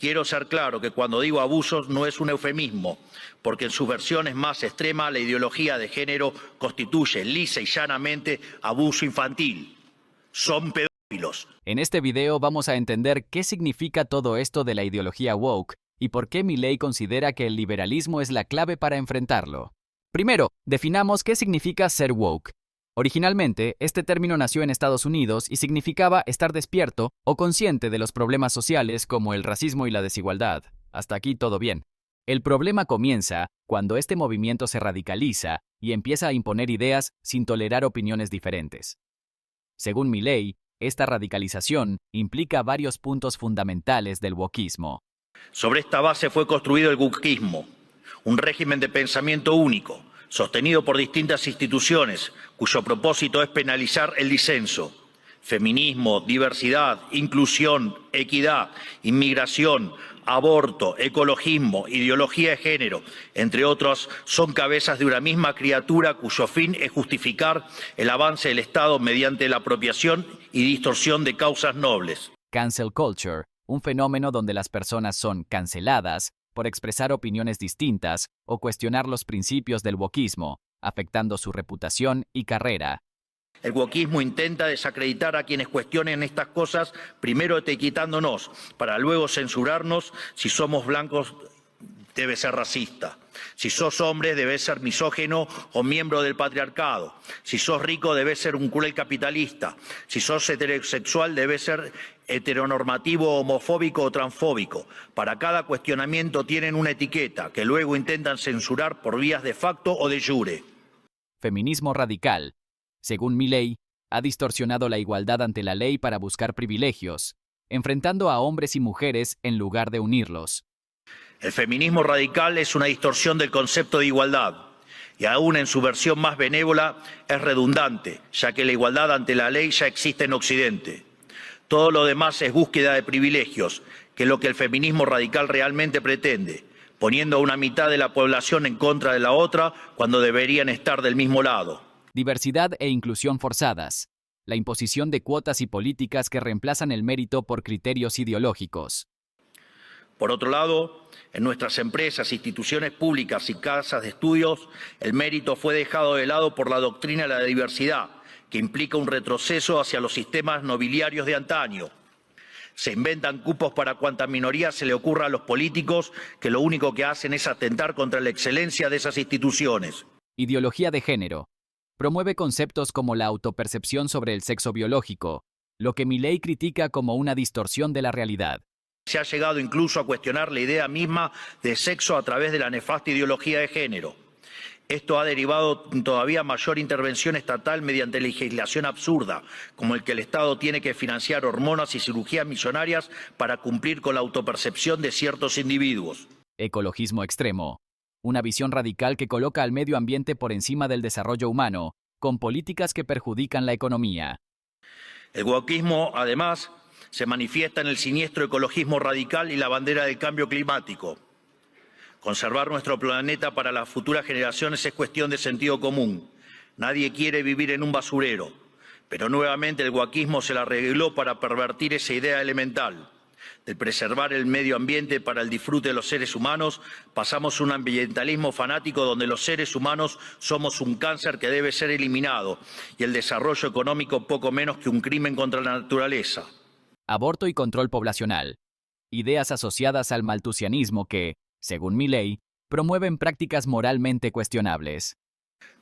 Quiero ser claro que cuando digo abusos no es un eufemismo, porque en sus versiones más extremas la ideología de género constituye lisa y llanamente abuso infantil. Son pedófilos. En este video vamos a entender qué significa todo esto de la ideología woke y por qué Milei considera que el liberalismo es la clave para enfrentarlo. Primero, definamos qué significa ser woke. Originalmente, este término nació en Estados Unidos y significaba estar despierto o consciente de los problemas sociales como el racismo y la desigualdad. Hasta aquí todo bien. El problema comienza cuando este movimiento se radicaliza y empieza a imponer ideas sin tolerar opiniones diferentes. Según Milei, esta radicalización implica varios puntos fundamentales del wokismo. Sobre esta base fue construido el wokismo, un régimen de pensamiento único, sostenido por distintas instituciones, cuyo propósito es penalizar el disenso. Feminismo, diversidad, inclusión, equidad, inmigración, aborto, ecologismo, ideología de género, entre otros, son cabezas de una misma criatura cuyo fin es justificar el avance del Estado mediante la apropiación y distorsión de causas nobles. Cancel culture, un fenómeno donde las personas son canceladas por expresar opiniones distintas o cuestionar los principios del wokismo, afectando su reputación y carrera. El wokismo intenta desacreditar a quienes cuestionen estas cosas, primero etiquetándonos, para luego censurarnos. Si somos blancos, debe ser racista. Si sos hombre, debes ser misógino o miembro del patriarcado. Si sos rico, debes ser un cruel capitalista. Si sos heterosexual, debes ser heteronormativo, homofóbico o transfóbico. Para cada cuestionamiento tienen una etiqueta que luego intentan censurar por vías de facto o de jure. Feminismo radical. Según Milei, ha distorsionado la igualdad ante la ley para buscar privilegios, enfrentando a hombres y mujeres en lugar de unirlos. El feminismo radical es una distorsión del concepto de igualdad y aún en su versión más benévola es redundante, ya que la igualdad ante la ley ya existe en Occidente. Todo lo demás es búsqueda de privilegios, que es lo que el feminismo radical realmente pretende, poniendo a una mitad de la población en contra de la otra cuando deberían estar del mismo lado. Diversidad e inclusión forzadas. La imposición de cuotas y políticas que reemplazan el mérito por criterios ideológicos. Por otro lado, en nuestras empresas, instituciones públicas y casas de estudios, el mérito fue dejado de lado por la doctrina de la diversidad, que implica un retroceso hacia los sistemas nobiliarios de antaño. Se inventan cupos para cuanta minoría se le ocurra a los políticos, que lo único que hacen es atentar contra la excelencia de esas instituciones. Ideología de género. Promueve conceptos como la autopercepción sobre el sexo biológico, lo que Milei critica como una distorsión de la realidad. Se ha llegado incluso a cuestionar la idea misma de sexo a través de la nefasta ideología de género. Esto ha derivado en todavía mayor intervención estatal mediante legislación absurda, como el que el Estado tiene que financiar hormonas y cirugías millonarias para cumplir con la autopercepción de ciertos individuos. Ecologismo extremo. Una visión radical que coloca al medio ambiente por encima del desarrollo humano, con políticas que perjudican la economía. El wokismo, además, se manifiesta en el siniestro ecologismo radical y la bandera del cambio climático. Conservar nuestro planeta para las futuras generaciones es cuestión de sentido común. Nadie quiere vivir en un basurero, pero nuevamente el wokismo se la arregló para pervertir esa idea elemental. De preservar el medio ambiente para el disfrute de los seres humanos, pasamos a un ambientalismo fanático donde los seres humanos somos un cáncer que debe ser eliminado y el desarrollo económico poco menos que un crimen contra la naturaleza. Aborto y control poblacional. Ideas asociadas al maltusianismo que, según Milei, promueven prácticas moralmente cuestionables.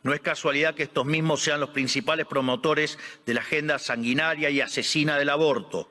No es casualidad que estos mismos sean los principales promotores de la agenda sanguinaria y asesina del aborto.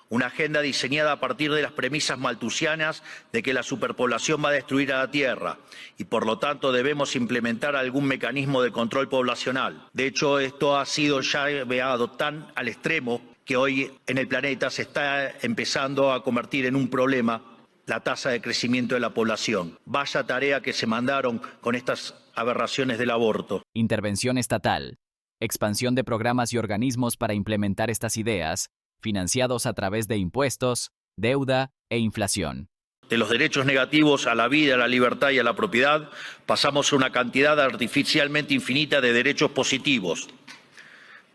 Una agenda diseñada a partir de las premisas maltusianas de que la superpoblación va a destruir a la Tierra y por lo tanto debemos implementar algún mecanismo de control poblacional. De hecho, esto ha sido ya llevado tan al extremo que hoy en el planeta se está empezando a convertir en un problema la tasa de crecimiento de la población. Vaya tarea que se mandaron con estas aberraciones del aborto. Intervención estatal. Expansión de programas y organismos para implementar estas ideas, financiados a través de impuestos, deuda e inflación. De los derechos negativos a la vida, a la libertad y a la propiedad, pasamos a una cantidad artificialmente infinita de derechos positivos.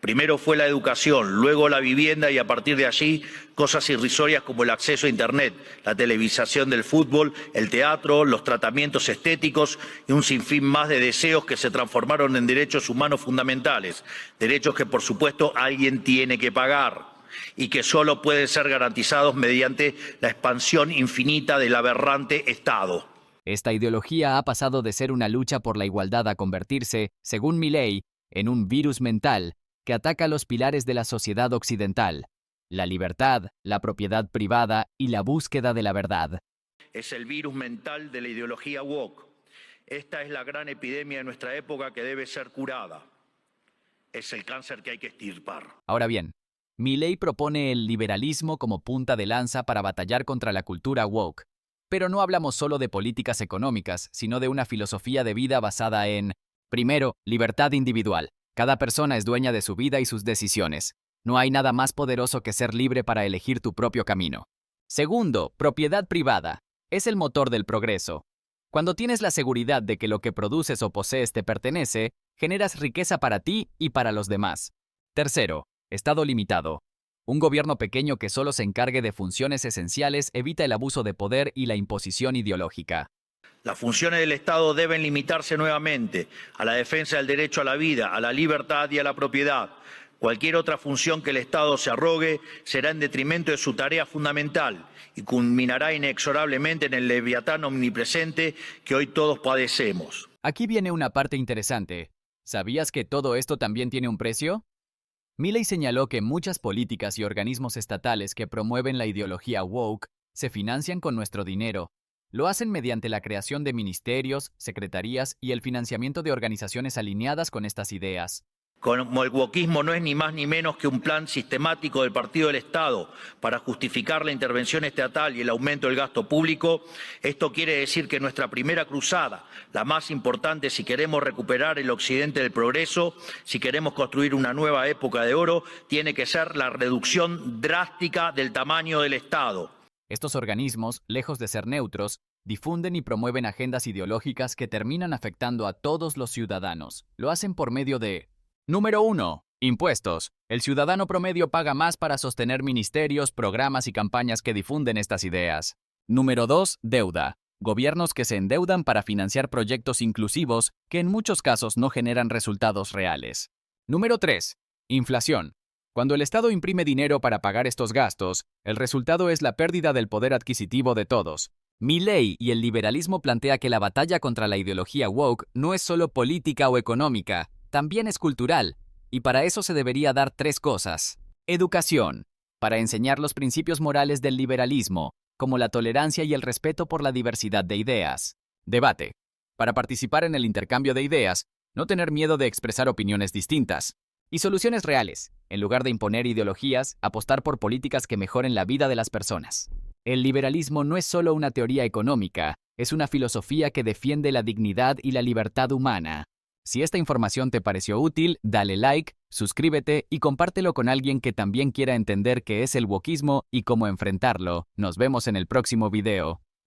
Primero fue la educación, luego la vivienda y a partir de allí cosas irrisorias como el acceso a Internet, la televisación del fútbol, el teatro, los tratamientos estéticos y un sinfín más de deseos que se transformaron en derechos humanos fundamentales, derechos que por supuesto alguien tiene que pagar y que solo pueden ser garantizados mediante la expansión infinita del aberrante Estado. Esta ideología ha pasado de ser una lucha por la igualdad a convertirse, según Milei, en un virus mental que ataca los pilares de la sociedad occidental: la libertad, la propiedad privada y la búsqueda de la verdad. Es el virus mental de la ideología woke. Esta es la gran epidemia de nuestra época que debe ser curada. Es el cáncer que hay que extirpar. Ahora bien, Milei propone el liberalismo como punta de lanza para batallar contra la cultura woke. Pero no hablamos solo de políticas económicas, sino de una filosofía de vida basada en, primero, libertad individual. Cada persona es dueña de su vida y sus decisiones. No hay nada más poderoso que ser libre para elegir tu propio camino. Segundo, propiedad privada. Es el motor del progreso. Cuando tienes la seguridad de que lo que produces o posees te pertenece, generas riqueza para ti y para los demás. Tercero, Estado limitado. Un gobierno pequeño que solo se encargue de funciones esenciales evita el abuso de poder y la imposición ideológica. Las funciones del Estado deben limitarse nuevamente a la defensa del derecho a la vida, a la libertad y a la propiedad. Cualquier otra función que el Estado se arrogue será en detrimento de su tarea fundamental y culminará inexorablemente en el leviatán omnipresente que hoy todos padecemos. Aquí viene una parte interesante. ¿Sabías que todo esto también tiene un precio? Milei señaló que muchas políticas y organismos estatales que promueven la ideología woke se financian con nuestro dinero. Lo hacen mediante la creación de ministerios, secretarías y el financiamiento de organizaciones alineadas con estas ideas. Como el wokismo no es ni más ni menos que un plan sistemático del Partido del Estado para justificar la intervención estatal y el aumento del gasto público, esto quiere decir que nuestra primera cruzada, la más importante si queremos recuperar el occidente del progreso, si queremos construir una nueva época de oro, tiene que ser la reducción drástica del tamaño del Estado. Estos organismos, lejos de ser neutros, difunden y promueven agendas ideológicas que terminan afectando a todos los ciudadanos. Lo hacen por medio de: Número 1. Impuestos. El ciudadano promedio paga más para sostener ministerios, programas y campañas que difunden estas ideas. Número 2. Deuda. Gobiernos que se endeudan para financiar proyectos inclusivos que en muchos casos no generan resultados reales. Número 3. Inflación. Cuando el Estado imprime dinero para pagar estos gastos, el resultado es la pérdida del poder adquisitivo de todos. Milei y el liberalismo plantea que la batalla contra la ideología woke no es solo política o económica, también es cultural, y para eso se debería dar 3 cosas. Educación, para enseñar los principios morales del liberalismo, como la tolerancia y el respeto por la diversidad de ideas. Debate, para participar en el intercambio de ideas, no tener miedo de expresar opiniones distintas. Y soluciones reales, en lugar de imponer ideologías, apostar por políticas que mejoren la vida de las personas. El liberalismo no es solo una teoría económica, es una filosofía que defiende la dignidad y la libertad humana. Si esta información te pareció útil, dale like, suscríbete y compártelo con alguien que también quiera entender qué es el wokismo y cómo enfrentarlo. Nos vemos en el próximo video.